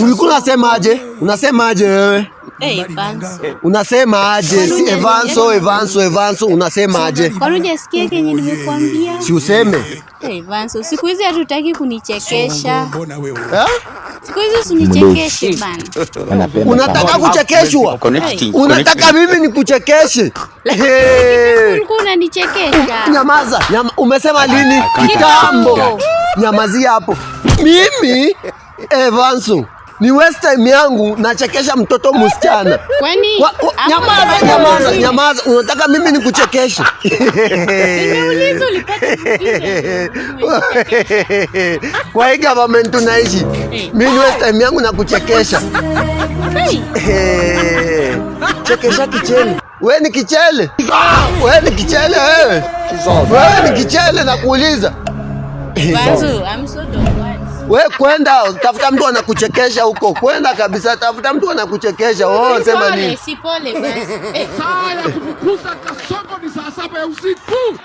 Ulikuwa unasemaje? Unasemaje wewe? Evanso. Unasemaje? Si Evanso unasemaje? Kwa nini unasikia kenye nimekuambia? Si useme. Evanso, siku hizi hatutaki kunichekesha. Siku hizi usinichekeshe bana. Unataka kuchekeshwa? Unataka mimi nikuchekeshe? Ulikuwa unanichekesha. Nyamaza. Umesema lini? Kitambo. Nyamazia hapo. Mimi Evanso ni waste time yangu nachekesha mtoto msichana. Kwani nyamaza. Unataka mimi nikuchekeshe? Nimeuliza ulipata kwa hii government tunaishi. Mimi ni waste time yangu nakuchekesha. Chekesha kichele. Wewe ni kichele. Wewe ni kichele wewe. Wewe ni kichele nakuuliza. Evanso, I'm so done. Wewe kwenda tafuta mtu anakuchekesha huko. Kwenda kabisa tafuta mtu anakuchekesha. Sema nini? Si pole basi. Saa ya kufukuza kasongo ni saa 7 ya usiku.